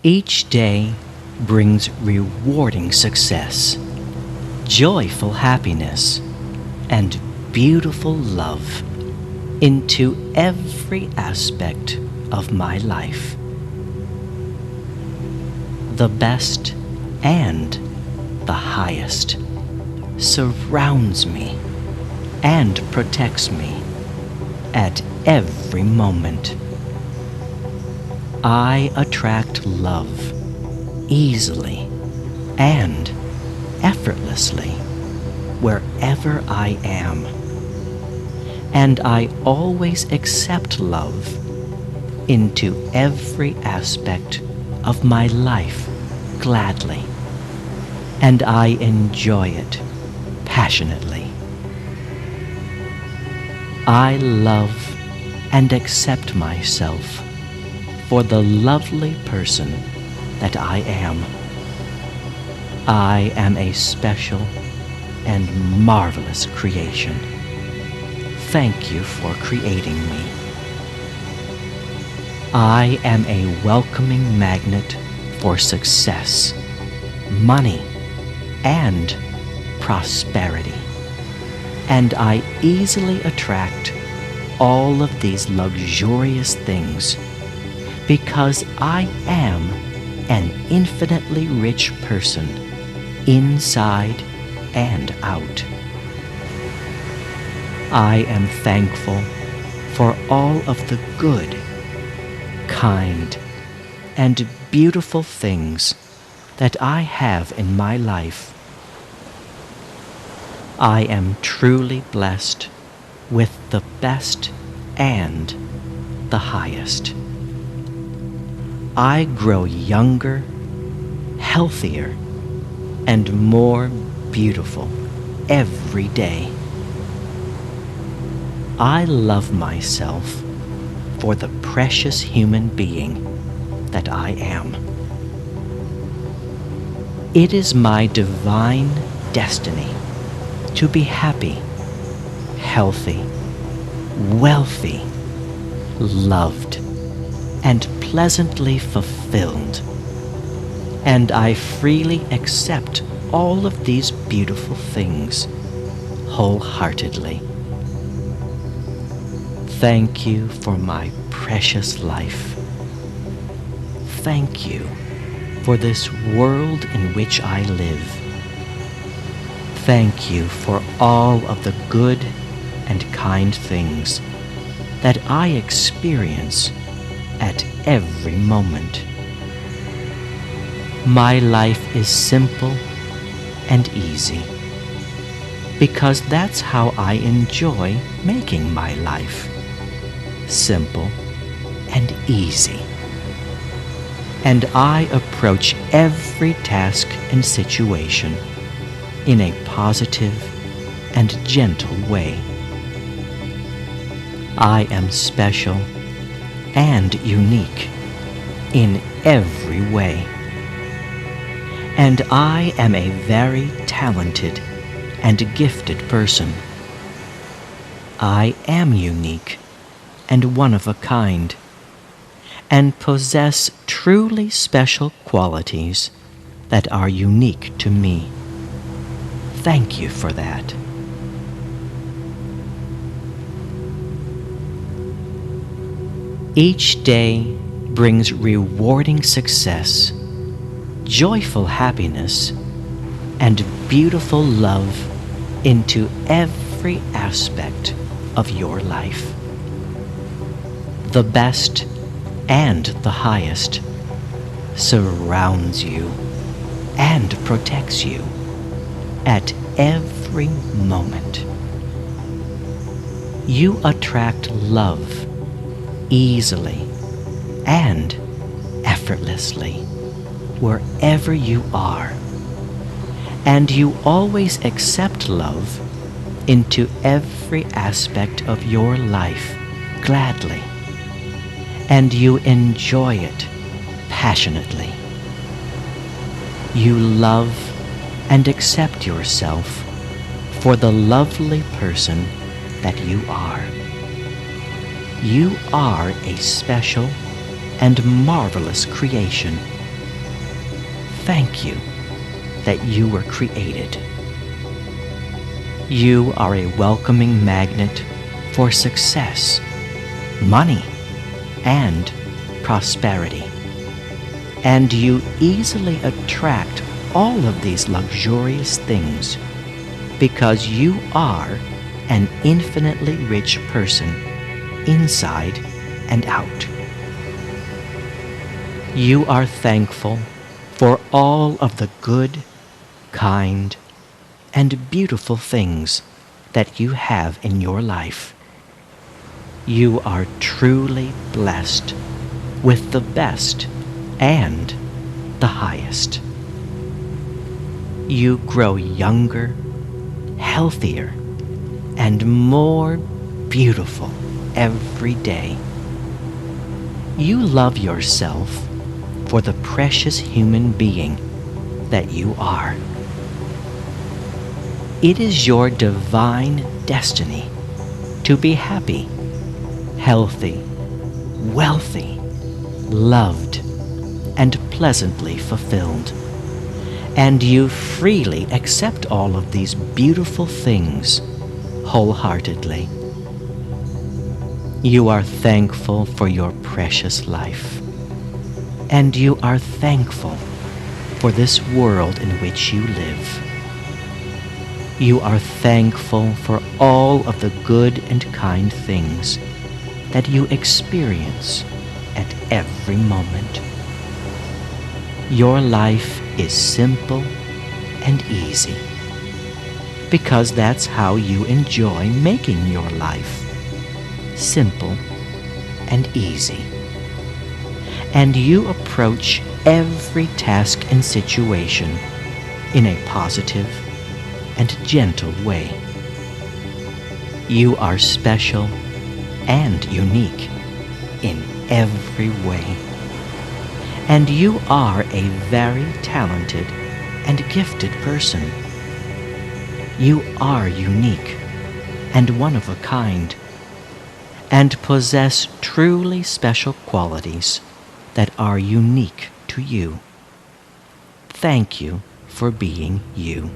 Each day brings rewarding success, joyful happiness, and beautiful love into every aspect of my life. The best and the highest surrounds me and protects me at every moment. I attract love easily and effortlessly wherever I am, and I always accept love into every aspect of my life gladly, and I enjoy it passionately. I love and accept myself for the lovely person that I am. I am a special and marvelous creation. Thank you for creating me. I am a welcoming magnet for success, money, and prosperity, and I easily attract all of these luxurious things because I am an infinitely rich person inside and out. I am thankful for all of the good, kind, and beautiful things that I have in my life. I am truly blessed with the best and the highest. I grow younger, healthier, and more beautiful every day. I love myself for the precious human being that I am. It is my divine destiny to be happy, healthy, wealthy, loved, and pleasantly fulfilled. And I freely accept all of these beautiful things wholeheartedly. Thank you for my precious life. Thank you for this world in which I live. Thank you for all of the good and kind things that I experience at every moment. My life is simple and easy because that's how I enjoy making my life simple and easy. And I approach every task and situation in a positive and gentle way. I am special and unique in every way. And I am a very talented and gifted person. I am unique and one of a kind, and possess truly special qualities that are unique to me. Thank you for that. Each day brings rewarding success, joyful happiness, and beautiful love into every aspect of your life. The best and the highest surrounds you and protects you at every moment. You attract love easily and effortlessly wherever you are, and you always accept love into every aspect of your life gladly, and you enjoy it passionately. You love and accept yourself for the lovely person that you are. You are a special and marvelous creation thank you that you were created. You are a welcoming magnet for success, money, and prosperity. And you easily attract all of these luxurious things because you are an infinitely rich person inside and out. You are thankful for all of the good, kind, and beautiful things that you have in your life. You are truly blessed with the best and the highest. You grow younger, healthier, and more beautiful every day. You love yourself for the precious human being that you are. It is your divine destiny to be happy, healthy, wealthy, loved, and pleasantly fulfilled. And you freely accept all of these beautiful things wholeheartedly. You are thankful for your precious life. And you are thankful for this world in which you live. You are thankful for all of the good and kind things that you experience at every moment. Your life is simple and easy because that's how you enjoy making your life simple and easy. And you approach every task and situation in a positive and gentle way. You are special and unique in every way. And you are a very talented and gifted person. You are unique and one of a kind, and possess truly special qualities that are unique to you. Thank you for being you.